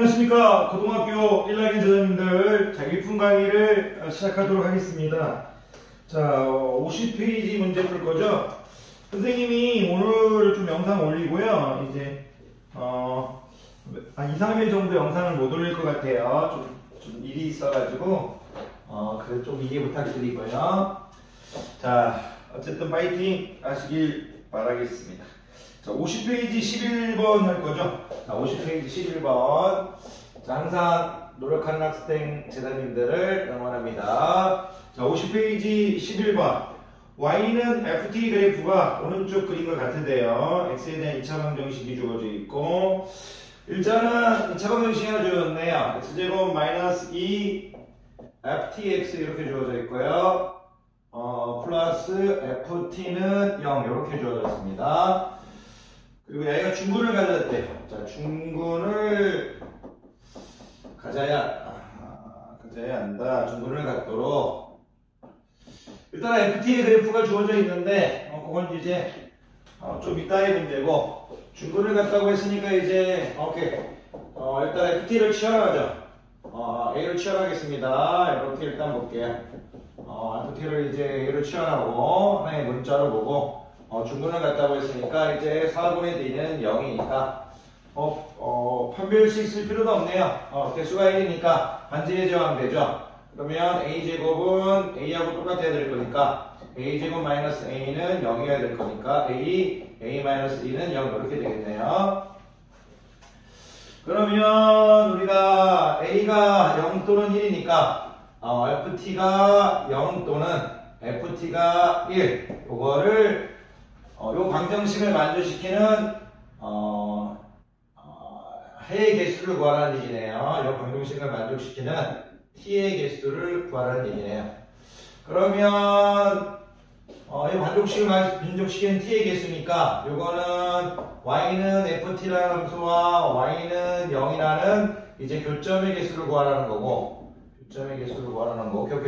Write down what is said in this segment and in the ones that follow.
안녕하십니까. 고등학교 1학년 저자님들 자기품 강의를 시작하도록 하겠습니다. 자, 50페이지 문제 풀 거죠. 선생님이 오늘 좀 영상 올리고요. 이제 한 2, 3일 정도 영상을 못 올릴 것 같아요. 좀 일이 있어가지고 그래서 좀 이해 부탁드리고요. 자, 어쨌든 파이팅 하시길 바라겠습니다. 자, 50페이지 11번 할 거죠? 자, 50페이지 11번. 자, 항상 노력하는 학생 제자님들을 응원합니다. 자, 50페이지 11번. y는 ft 그래프가 오른쪽 그림과 같은데요. x에 대한 2차 방정식이 주어져 있고, 일자는 2차 방정식이 하나 주어졌네요. x제곱 마이너스 2 ftx 이렇게 주어져 있고요. 플러스 ft는 0 이렇게 주어졌습니다. 그리고 얘가 중근을 가졌대요. 자, 중근을 가져야 한다. 중근을 갖도록. 일단 FT의 그래프가 주어져 있는데, 그건 이제, 좀 이따의 문제고, 중근을 갖다고 했으니까 이제, 일단 FT를 치환하죠. A를 치환하겠습니다. 이렇게 일단 볼게요. FT를 이제 A를 치환하고, 하나의 문자로 보고, 중근을 갖다고 했으니까 이제 4분의 D는 0이니까 판별식 쓸 필요도 없네요. 개수가 1이니까 반지의 제왕되죠. 그러면 A제곱은 A하고 똑같아야 될 거니까 A제곱 마이너스 A는 0이어야 될 거니까 A 마이너스 2는 0 이렇게 되겠네요. 그러면 우리가 A가 0 또는 1이니까 FT가 0 또는 FT가 1 요거를 요 방정식을 만족시키는 해의 개수를 구하라는 얘기네요. 요 방정식을 만족시키는 t의 개수를 구하라는 얘기네요. 그러면 이 방정식을 만족시키는 t의 개수니까 요거는 y는 ft라는 함수와 y는 0이라는 이제 교점의 개수를 구하라는 거고, 교점의 개수를 구하라는 거. 오케이.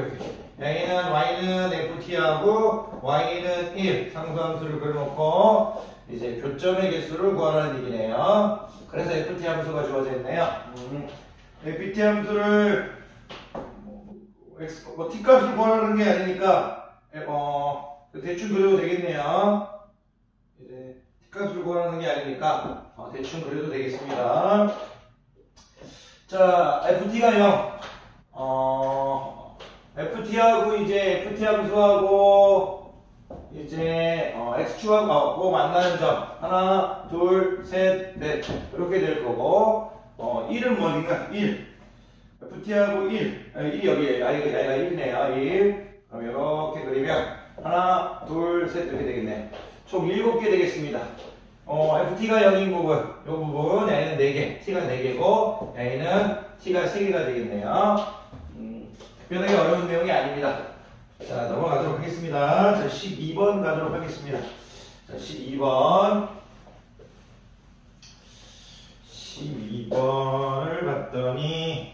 y는 ft하고 y는 1 상수함수를 그려놓고 이제 교점의 개수를 구하라는 얘기네요. 그래서 ft 함수가 주어져 있네요. ft 함수를 t 값을 구하라는 게 아니니까 대충 그려도 되겠네요. 이제 t 값을 구하라는 게 아니니까 대충 그려도 되겠습니다. 자, ft가 0. ft하고 이제 ft 함수하고 이제 x축하고 만나는 점 하나, 둘, 셋, 넷 이렇게 될 거고 1은 뭐니까 1 ft하고 1이 여기에 여기가 1이네요. 1 그럼 이렇게 그리면 하나, 둘, 셋 이렇게 되겠네. 총 7개 되겠습니다. ft가 0인 부분 이 부분 y는 4개 t가 4개고 y는 t가 3개가 되겠네요. 특별하게 어려운 내용이 아닙니다. 자, 넘어가도록 하겠습니다. 자, 12번 가도록 하겠습니다. 자, 12번을 봤더니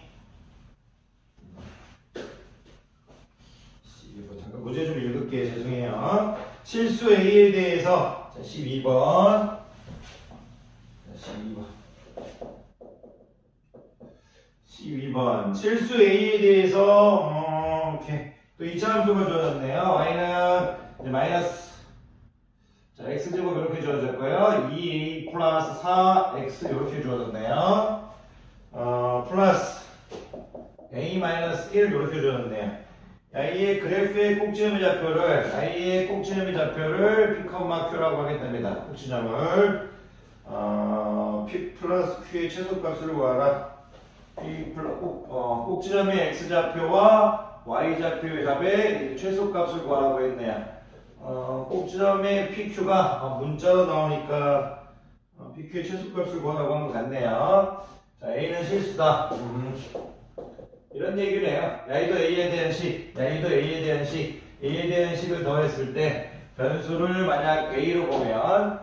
12번 잠깐 문제 좀 읽을게요. 죄송해요. 실수 A에 대해서 자, 12번 실수 A에 대해서 또 2차 함수가 주어졌네요. y는 마이너스 자 x제곱 이렇게 주어졌고요. 2a 플러스 4x 이렇게 주어졌네요. 플러스 a 마이너스 1 이렇게 주어졌네요. y의 그래프의 꼭지점의 좌표를 p, q라고 하겠답니다. 꼭지점을 p 플러스 q의 최소값을 구하라. 꼭지점의 x좌표와 y좌표의 최소값을 구하라고 했네요. 꼭지점의 pq가 문자로 나오니까 pq의 최소값을 구하라고 한 것 같네요. 자, a는 실수다. 이런 얘기네요. 야이도 a에 대한 식을 더했을 때 변수를 만약 a로 보면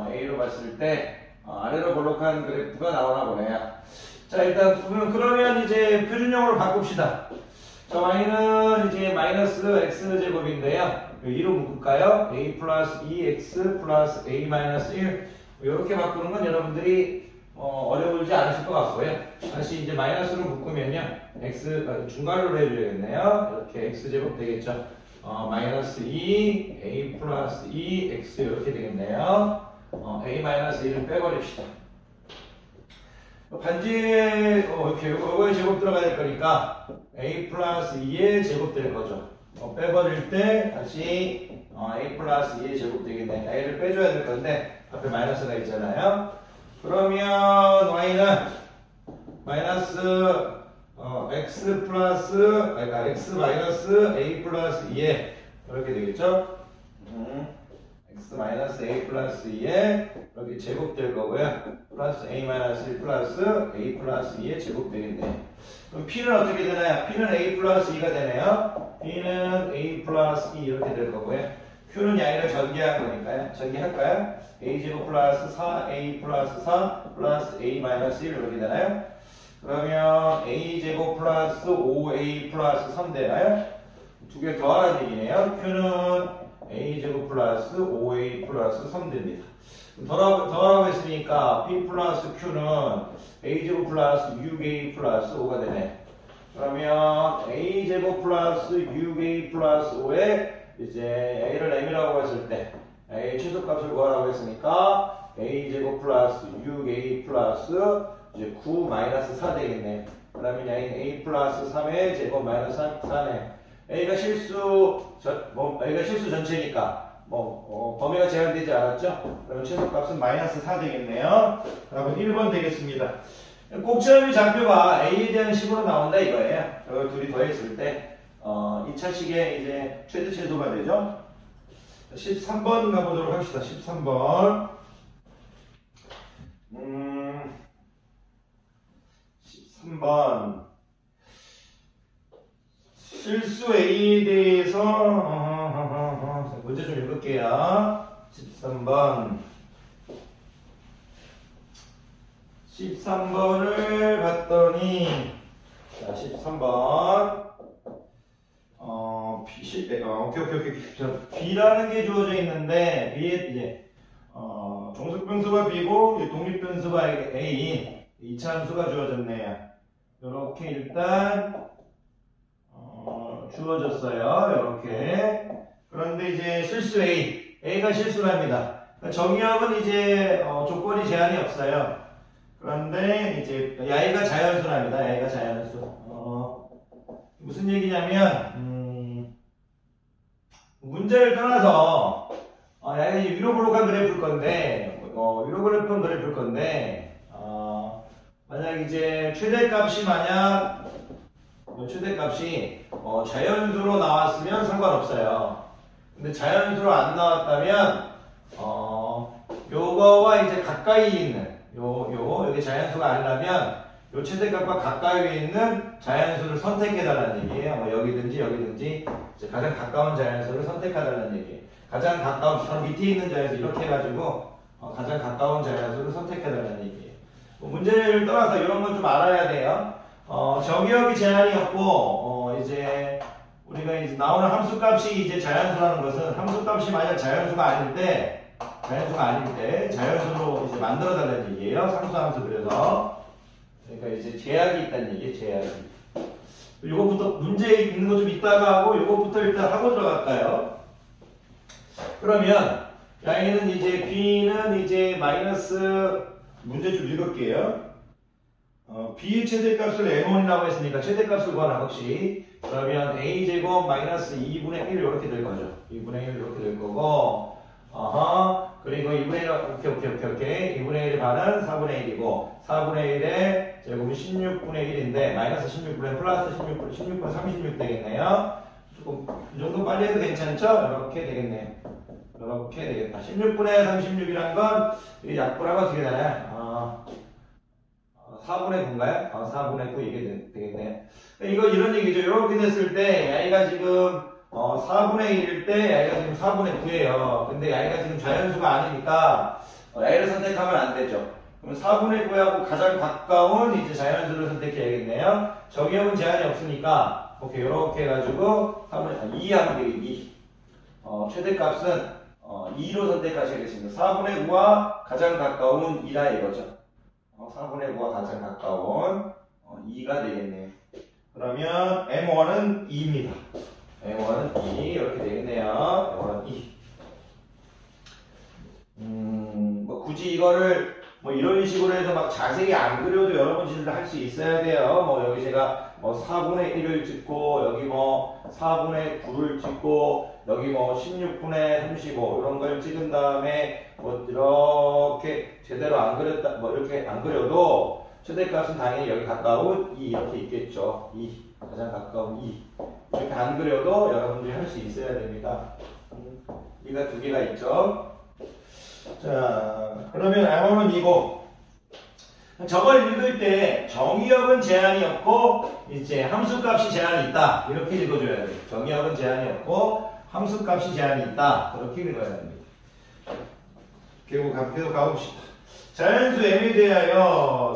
a로 봤을 때 아래로 볼록한 그래프가 나오나 보네요. 자, 일단 그러면 이제 표준형으로 바꿉시다. 자, y는 이제 마이너스 x제곱인데요. 2로 묶을까요? a 플러스 2x 플러스 a 마이너스 1 이렇게 바꾸는 건 여러분들이 어려울지 않으실 것 같고요. 다시 이제 마이너스로 묶으면요. x 중괄호로 해줘야겠네요. 이렇게 x제곱 되겠죠. 마이너스 2 a 플러스 2 x 이렇게 되겠네요. a 마이너스 1을 빼버립시다. 반지에 이렇게 요거의 제곱 들어가야 될 거니까 a 플러스 2의 제곱 될 거죠. 빼버릴 때 다시 a 플러스 2의 제곱 되겠네. a를 빼줘야 될 건데 앞에 마이너스가 있잖아요. 그러면 y는 마이너스 x 플러스 그러니까 x 마이너스 a 플러스 2에 이렇게 되겠죠. x 마이너스 a 플러스 2에 이렇게 제곱 될 거고요. 플러스 a 마이너스 1 플러스 a 플러스 2에 제곱 되겠네. 그럼 p는 어떻게 되나요? p는 a 플러스 2가 되네요. p는 a 플러스 2 이렇게 될 거고요. q는 양이랑 전개한 거니까요. 전개할까요? a 제곱 플러스 4a 플러스 4 플러스 a 마이너스 1 이렇게 되나요? 그러면 a 제곱 플러스 5a 플러스 3 되나요? 두 개 더하라는 얘기네요. q는 a 제곱 플러스 5a 플러스 3 됩니다. 더하라고 했으니까 p 플러스 q는 a 제곱 플러스 6a 플러스 5가 되네. 그러면 a 제곱 플러스 6a 플러스 5에 이제 a를 m이라고 했을 때 a 최소값을 구하라고 했으니까 a 제곱 플러스 6a 플러스 이제 9 마이너스 4 되겠네. 그러면 a 플러스 3의 제곱 마이너스 4네. a가 실수 전체니까 범위가 제한되지 않았죠? 그러면 최소값은 마이너스 4 되겠네요. 그러면 1번 되겠습니다. 꼭지점의 좌표가 a에 대한 식으로 나온다 이거예요. 이걸 둘이 더했을 때 2차식의 이제 최대 최소가 되죠. 13번 가보도록 합시다. 13번. 13번. 실수 A에 대해서 문제 좀 읽을게요. 13번. 13번을 봤더니 자, 13번. B라는 게 주어져 있는데, B에 이제, 종속변수가 B고, 독립변수가 A인 2차 함수가 주어졌네요. 요렇게 일단, 주어졌어요. 요렇게. 그런데 이제 실수 A가 실수랍니다. 정의역은 이제, 조건이 제한이 없어요. 그런데 이제, 야이가 자연수랍니다. 야이가 자연수. 무슨 얘기냐면, 문제를 떠나서, 야이가 이제 위로블록한 그래프일 건데, 위로블록한 그래프일 건데, 만약 이제 최대값이 자연수로 나왔으면 상관없어요. 근데 자연수로 안 나왔다면, 요거와 이제 가까이 있는, 여기 자연수가 아니라면, 요 최대값과 가까이 있는 자연수를 선택해달라는 얘기예요. 여기든지 이제 가장 가까운 자연수를 선택해달라는 얘기예요. 가장 가까운, 바로 밑에 있는 자연수 이렇게 해가지고 가장 가까운 자연수를 선택해달라는 얘기예요. 문제를 떠나서 이런 건 좀 알아야 돼요. 정의역이 제한이 없고 이제 우리가 이제 나오는 함수값이 이제 자연수라는 것은 함수값이 만약 자연수가 아닐 때 자연수로 이제 만들어달라는 얘기예요. 상수함수 그래서. 그러니까 이제 제약이 있다는 얘기예요, 제약이. 요것부터 문제 있는 거 좀 이따가 하고, 요것부터 일단 하고 들어갈까요? 그러면, 양에는 이제, B는 이제 마이너스, 문제 좀 읽을게요. B의 최대값을 M1이라고 했으니까 최대값을 구하라, 혹시. 그러면 A제곱 마이너스 2분의 1 이렇게 될 거죠. 2분의 1 이렇게 될 거고, 그리고 2분의 1, 오케이. 2분의 1의 반은 4분의 1이고, 4분의 1의 제곱은 16분의 1인데, 마이너스 16분의 플러스 16분의 36 되겠네요. 조금, 이 정도 빨리 해도 괜찮죠? 이렇게 되겠네요. 이렇게 되겠다. 16분의 36이란 건, 이 약분하면 어떻게 되나요? 4분의 9인가요? 4분의 9 이게 되겠네요. 이거 이런 얘기죠. 이렇게 됐을 때, 야이가 지금, 4분의 1일 때 야이가 지금 4분의 9예요. 근데 야이가 지금 자연수가 아니니까 야이를 선택하면 안 되죠. 그럼 4분의 9하고 가장 가까운 이제 자연수를 선택해야겠네요. 정의역은 제한이 없으니까 오케이 이렇게 해가지고 2 하면 되겠 2. 최대값은 2로 선택하셔야겠습니다. 4분의 9와 가장 가까운 2라 이거죠. 4분의 9가 가장 가까운 2가 되겠네요. 그러면 M1은 2입니다. M1은 2 이렇게 되겠네요. M1은 2. 뭐 굳이 이거를 뭐 이런 식으로 해서 막 자세히 안 그려도 여러분들도 할 수 있어야 돼요. 뭐 여기 제가 뭐 4분의 1을 찍고 여기 뭐 4분의 9를 찍고 여기 뭐 16분의 35 이런 걸 찍은 다음에 뭐 이렇게 제대로 안 그렸다 뭐 이렇게 안 그려도 최대값은 당연히 여기 가까운 2 이렇게 있겠죠. 2 가장 가까운 2 이렇게 안 그려도 여러분들이 할 수 있어야 됩니다. 이가 두 개가 있죠. 자, 그러면 M1은 2고 저걸 읽을 때 정의역은 제한이 없고 이제 함수값이 제한이 있다 이렇게 읽어줘야 돼요. 정의역은 제한이 없고 함수값이 제한이 있다 그렇게 읽어야 됩니다. 계속 가봅시다. 자연수 M에 대하여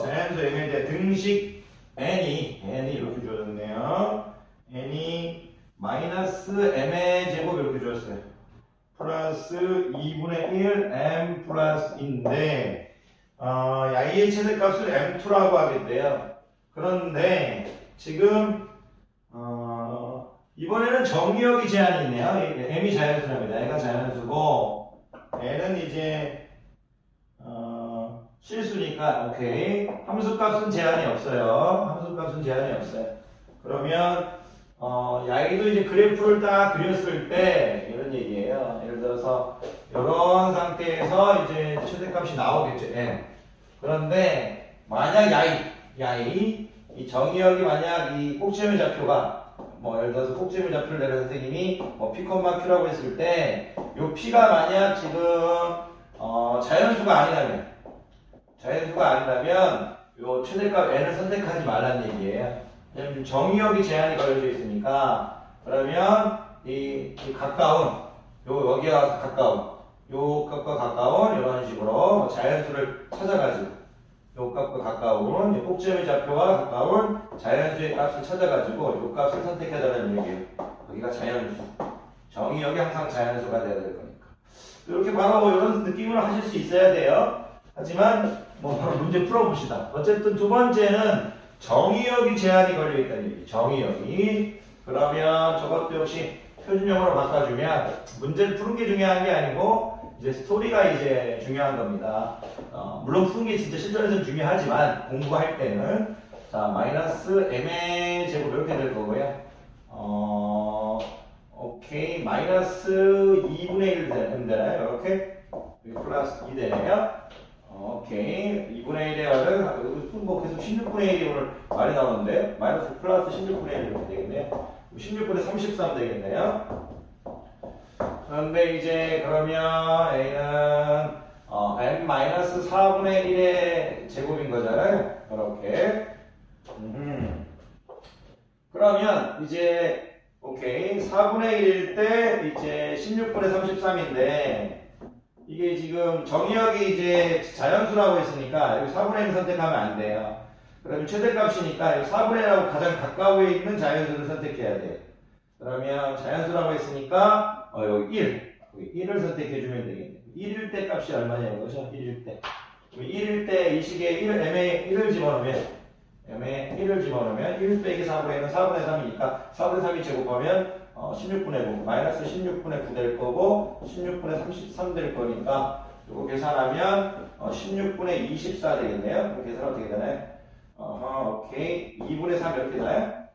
등식 N이 이렇게 주어졌네요. N이 마이너스 M의 제곱 이렇게 주었어요. 플러스 2분의 1 M 플러스인데 I의 최대값을 M2라고 하겠대요. 그런데 지금 이번에는 정의역이 제한이 있네요. M이 자연수랍니다. 얘가 자연수고 N은 이제 실수니까 오케이. 함수값은 제한이 없어요. 그러면 야이도 이제 그래프를 딱 그렸을 때 이런 얘기예요. 예를 들어서 이런 상태에서 이제 최대값이 나오겠죠. N. 그런데 만약 야이 이 정의역이 만약 이 꼭지점의 좌표가 뭐 예를 들어서 꼭지점의 좌표를 내가 선생님이 뭐 P, Q라고 했을 때 요 P가 만약 지금 자연수가 아니라면 요 최대값 N을 선택하지 말라는 얘기예요. 왜냐면 정의역이 제한이 걸려져 있으니까 그러면 이 가까운 여기가 가까운 요 값과 가까운 이런 식으로 자연수를 찾아가지고 요 값과 가까운 꼭지점의 좌표와 가까운 자연수의 값을 찾아가지고 요 값을 선택해달라는 얘기예요. 여기가 자연수. 정의역이 항상 자연수가 돼야 될 거니까. 이렇게 바로 이런 느낌으로 하실 수 있어야 돼요. 하지만 뭐 바로 문제 풀어봅시다. 어쨌든 두 번째는 정의역이 제한이 걸려있다는 얘기. 정의역이. 그러면 저것도 역시 표준형으로 바꿔주면 문제를 푸는 게 중요한 게 아니고 이제 스토리가 이제 중요한 겁니다. 물론 푸는 게 진짜 실전에서는 중요하지만 공부할 때는 자 마이너스 m의 제곱 이렇게 될 거고요. 오케이 마이너스 2분의 1 되나요? 이렇게 플러스 2 되네요. 오케이 2분의 1의 말은 뭐 계속 16분의 1이 오늘 말이 나오는데 마이너스 플러스 16분의 1 이렇게 되겠네요. 16분의 33 되겠네요. 그런데 이제 그러면 A는 n-4분의 1의 제곱인 거잖아요. 이렇게. 그러면 이제 오케이 4분의 1일 때 이제 16분의 33인데 이게 지금 정의역이 이제 자연수라고 했으니까 여기 4분의 1 선택하면 안 돼요. 그러면 최대값이니까 4분의 1하고 가장 가까우에 있는 자연수를 선택해야 돼요. 그러면 자연수라고 했으니까 여기 1을 선택해주면 되겠네요. 1일 때 값이 얼마냐는 거죠? 1일 때. 1일 때 이 식에 M에 1을 집어넣으면 1 빼기 4분의 1은 4분의 3이니까 4분의 3이 제곱하면 16분의 9 마이너스 16분의 9 될 거고 16분의 33 될 거니까 이거 계산하면 16분의 24 되겠네요. 이거 계산 어떻게 되나요? 오케이 2분의 3 이렇게 되나요?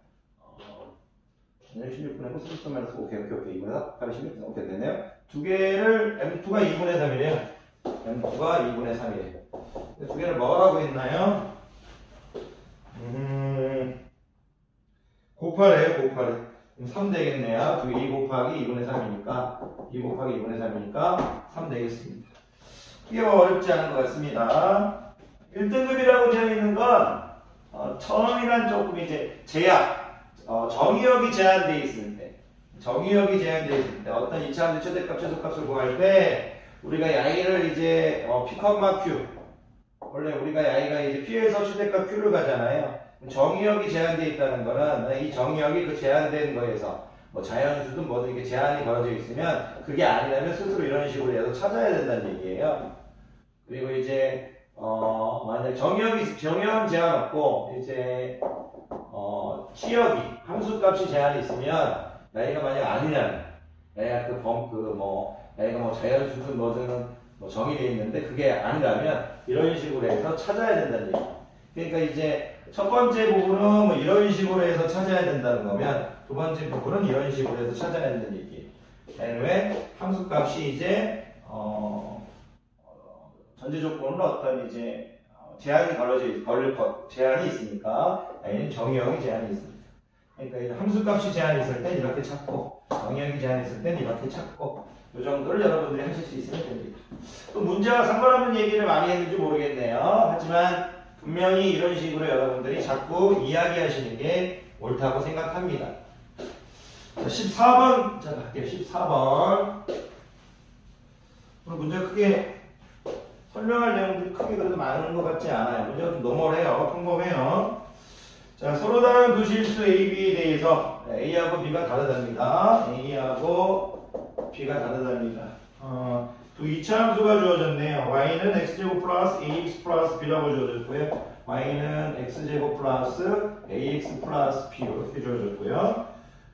16분의 9 33 마이너스 오케이 2분의 4 8이 16 오케이 됐네요. 두 개를 M2가 2분의 3이래요. M2가 2분의 3이래요. 두 개를 뭐라고 했나요? 곱하래요. 3 되겠네요. 2 곱하기 2분의 3이니까 2 곱하기 2분의 3이니까 3 되겠습니다. 이게 뭐 어렵지 않은 것 같습니다. 1등급이라고 되어 있는 건 처음이란 조금 이제 정의역이 제한되어 있을 때 어떤 이차함수 최대값 최소값을 구할 때 우리가 야이를 이제 P, Q 원래 우리가 야이가 이제 P에서 최대값 Q를 가잖아요. 정의역이 제한되어 있다는 거는 이 정의역이 그 제한된 거에서 뭐 자연수든 뭐든 이렇게 제한이 걸어져 있으면 그게 아니라면 스스로 이런 식으로 해서 찾아야 된다는 얘기예요. 그리고 이제 만약 정의형 제한 없고, 이제, 치역이, 함수값이 제한이 있으면, 나이가 만약 아니라면, 나이가 나이가 뭐 자연수든 뭐든 정의되어 있는데, 그게 아니라면, 이런 식으로 해서 찾아야 된다는 얘기. 그러니까 이제, 첫 번째 부분은 뭐 이런 식으로 해서 찾아야 된다는 거면, 두 번째 부분은 이런 식으로 해서 찾아야 된다는 얘기. 왜? 함수값이 이제, 전제 조건은 어떤 이제 제한이 제한이 있으니까 얘는 정의형이 제한이 있습니다. 그러니까 이제 함수값이 제한이 있을 땐 이렇게 찾고 정의형이 제한이 있을 땐 이렇게 찾고 이 정도를 여러분들이 하실 수 있으면 됩니다. 또 문제와 상관없는 얘기를 많이 했는지 모르겠네요. 하지만 분명히 이런 식으로 여러분들이 자꾸 이야기하시는 게 옳다고 생각합니다. 자, 14번 자 갈게요. 14번 오늘 문제가 크게 설명할 내용들이 크게 그래도 많은 것 같지 않아요. 문제가 좀 노멀해요. 평범해요. 자, 서로 다른 두 실수 A, B에 대해서 A하고 B가 다르답니다. A하고 B가 다르답니다. 두 이차함수가 주어졌네요. Y는 X제곱 플러스 AX 플러스 B라고 주어졌고요. Y는 X제곱 플러스 AX 플러스 B 이렇게 주어졌고요.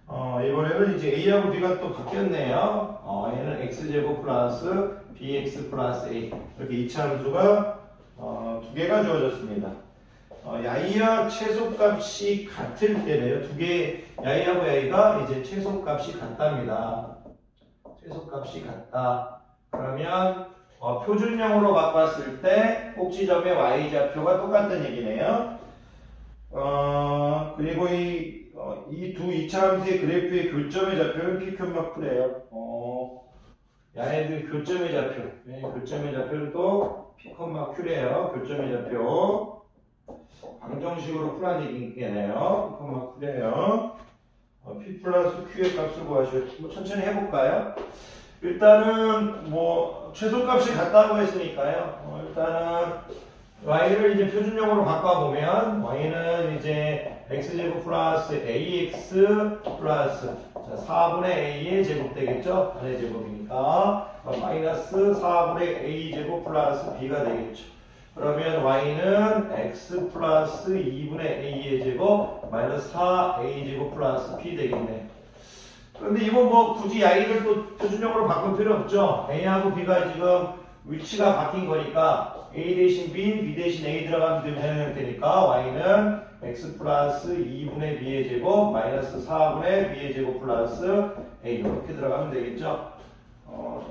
이번에는 이제 A하고 B가 또 바뀌었네요. A는 X제곱 플러스 BX 플러스 A 이렇게 이차함수가 두 개가 주어졌습니다. 야이와 최소값이 같을 때래요. 두 개, 야이하고 야이가 이제 최소값이 같답니다. 최소값이 같다. 그러면 표준형으로 바꿨을 때 꼭지점의 y좌표가 똑같다는 얘기네요. 그리고 이 두 이차함수의 그래프의 교점의 좌표는 P,Q래요. 야애들 교점의 좌표. 교점의 좌표는 또 P,Q래요. 교점의 좌표. 방정식으로 풀한 얘기겠네요. P,Q래요. P 플러스 Q의 값을 구하시오. 뭐 천천히 해볼까요? 일단은 뭐 최소값이 같다고 했으니까요. 일단은 y를 이제 표준형으로 바꿔보면 y는 이제 x제곱 플러스 ax 플러스 4분의 a의 제곱 되겠죠? 반의 제곱이니까 마이너스 4분의 a 제곱 플러스 b가 되겠죠. 그러면 y는 x 플러스 2분의 a의 제곱 마이너스 4a 제곱 플러스 b 되겠네. 그런데 이건 뭐 굳이 y를 또 표준형으로 바꿀 필요 없죠. a하고 b가 지금 위치가 바뀐 거니까 a 대신 b, b 대신 a 들어가면 되는 되니까 y는 x 플러스 2분의 b의 제곱 마이너스 4분의 b의 제곱 플러스 a 이렇게 들어가면 되겠죠.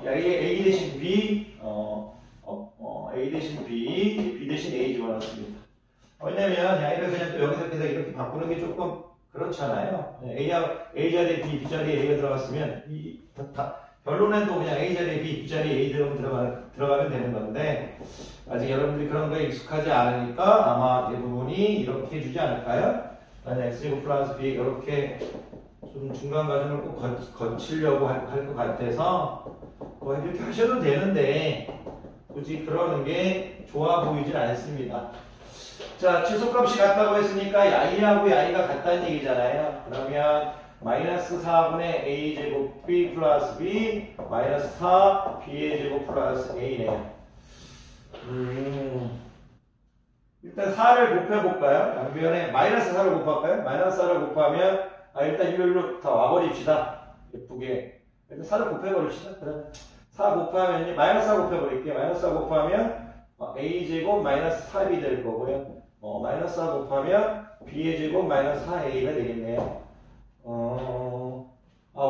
a 대신 b, a 대신 b, b 대신 a 집어넣습니다. 왜냐면 y를 그냥 또 여기서 이렇게 바꾸는 게 조금 그렇잖아요. a 자리에 b, b 자리에 a가 들어갔으면 결론은 또 그냥 a 자리에 b, b 자리에 a 들어가면 되는 건데 아직 여러분들이 그런 거에 익숙하지 않으니까 아마 대부분이 이렇게 해주지 않을까요? 아니 x제곱 플러스 b 이렇게 좀 중간 과정을 꼭 거치려고 할 것 같아서 뭐 이렇게 하셔도 되는데 굳이 그러는 게 좋아 보이질 않습니다. 자, 최소값이 같다고 했으니까 y하고 y가 같다는 얘기잖아요. 그러면 마이너스 4분의 a 제곱 b 플러스 b 마이너스 4 b의 제곱 플러스 a네요. 일단 4를 곱해볼까요? 양변에 마이너스 4를 곱할까요? 마이너스 4를 곱하면 일단 일로 다 와버립시다. 예쁘게 일단 4를 곱해버립시다. 그러면 4 곱하면 마이너스 4 곱해버릴게요. 마이너스 4 곱하면 a 제곱 마이너스 4b 될 거고요. 마이너스 4 곱하면 b의 제곱 마이너스 4a가 되겠네요.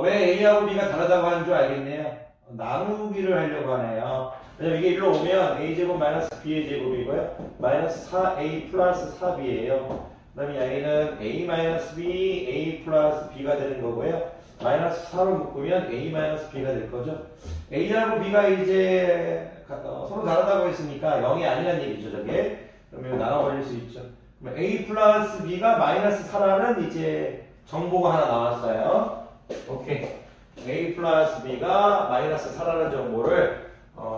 왜 a하고 b가 다르다고 하는 줄 알겠네요. 나누기를 하려고 하네요. 왜냐면 이게 일로 오면 a제곱 마이너스 b의 제곱이고요. 마이너스 4a 플러스 4b예요. 그 다음에 a는 a 마이너스 b, a 플러스 b가 되는 거고요. 마이너스 4로 묶으면 a 마이너스 b가 될 거죠. a하고 b가 이제 서로 다르다고 했으니까 0이 아니란 얘기죠, 저게. 그러면 나눠 버릴 수 있죠. 그러면 a 플러스 b가 마이너스 4라는 이제 정보가 하나 나왔어요. 오케이. a 플러스 b가 마이너스 4라는 정보를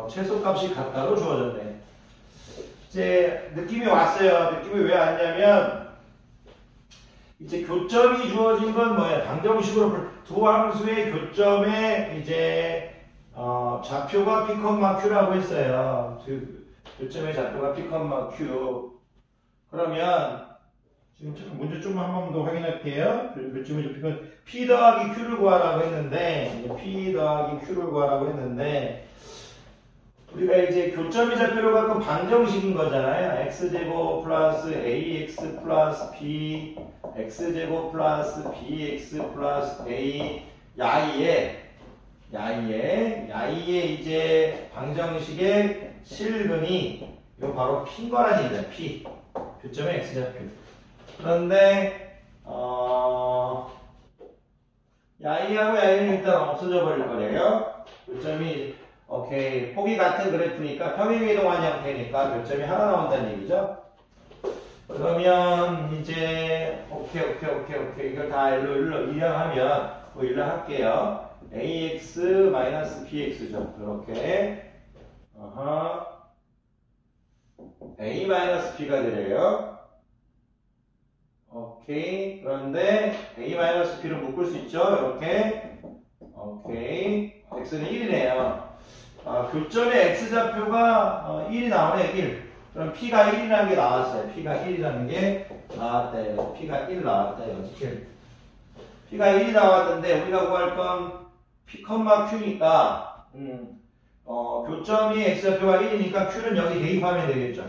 최소값이 같다로 주어졌네. 이제 느낌이 왔어요. 느낌이 왜 왔냐면 이제 교점이 주어진 건 뭐예요? 방정식으로 두 함수의 교점에 이제 좌표가 P, Q라고 했어요. 교점의 좌표가 P, Q. 그러면 지금 잠깐 문제 좀만 한 번 더 확인할게요. 교점의 좌표가 P 더하기 Q를 구하라고 했는데, P 더하기 Q를 구하라고 했는데, 우리가 이제 교점의 좌표로 갖고 방정식인 거잖아요. x제곱 플러스 ax 플러스 b, x제곱 플러스 bx 플러스 a, 야이에 이제 방정식의 실근이 이거 바로 P인 거라는 얘기죠. P. 교점의 x좌표. 그런데 야이하고 야이는 일단 없어져 버릴 거래요. 교점이 오케이. 폭이 같은 그래프니까 평행이동한 형태니까 교점이 하나 나온다는 얘기죠. 그러면 이제 오케이. 이걸 다 일로 이항하면 뭐 일로 할게요. ax-bx죠. 이렇게 a-b가 되래요. 오케이. 그런데 a-b를 묶을 수 있죠. 이렇게. 오케이. x는 1이네요. 교점의 x좌표가 1이 나오네. 1. 그럼 p가 1이라는 게 나왔어요. p가 1이라는 게 나왔대요. p가 1 나왔대요. p가 1이 나왔는데 우리가 구할 건 p, q니까 교점이 x좌표가 1이니까 q는 여기 대입하면 되겠죠.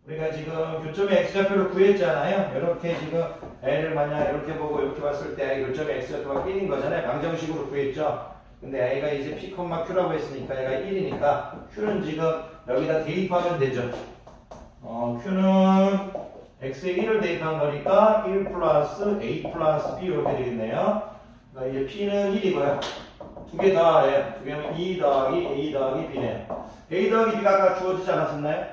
우리가 지금 교점의 x좌표를 구했잖아요. 이렇게 지금 a를 만약 이렇게 보고 이렇게 봤을 때 교점의 x좌표가 1인 거잖아요. 방정식으로 구했죠. 근데 a가 이제 p, q라고 했으니까 얘가 1이니까 q는 지금 여기다 대입하면 되죠. q는 x에 1을 대입한 거니까 1 플러스 a 플러스 b 이렇게 되겠네요. 그러니까 이제 p는 1이고요. 두 개 더해요. 두 개면 2 더하기 a 더하기 b네요. a 더하기 b가 아까 주어지지 않았었나요?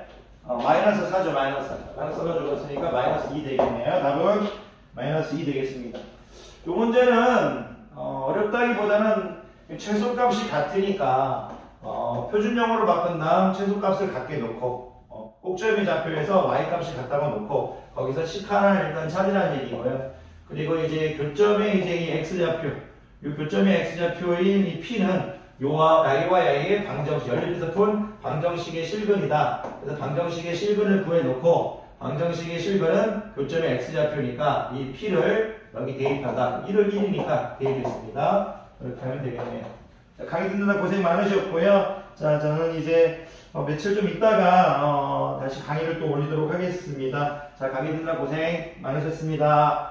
마이너스 4죠. 마이너스 4. 마이너스 4가 주었으니까 마이너스 2 되겠네요. 답은 마이너스 2 되겠습니다. 이 문제는 어렵다기보다는 최소값이 같으니까 표준형으로 바꾼 다음 최소값을 같게 놓고 꼭점의 좌표에서 y값이 같다고 놓고 거기서 식 하나를 일단 찾으라는 얘기고요. 그리고 이제 교점의 이제 이 x좌표, 이 교점의 x좌표인 이 p는 야이와 야이의 방정식, 연립에서 푼 방정식의 실근이다. 그래서 방정식의 실근을 구해놓고 방정식의 실근은 교점의 x좌표니까 이 p를 여기 대입하다. 1을 1이니까 대입했습니다. 이렇게 하면 되겠네요. 자, 강의 듣느라 고생 많으셨고요. 자, 저는 이제 며칠 좀 있다가 다시 강의를 또 올리도록 하겠습니다. 자, 강의 듣느라 고생 많으셨습니다.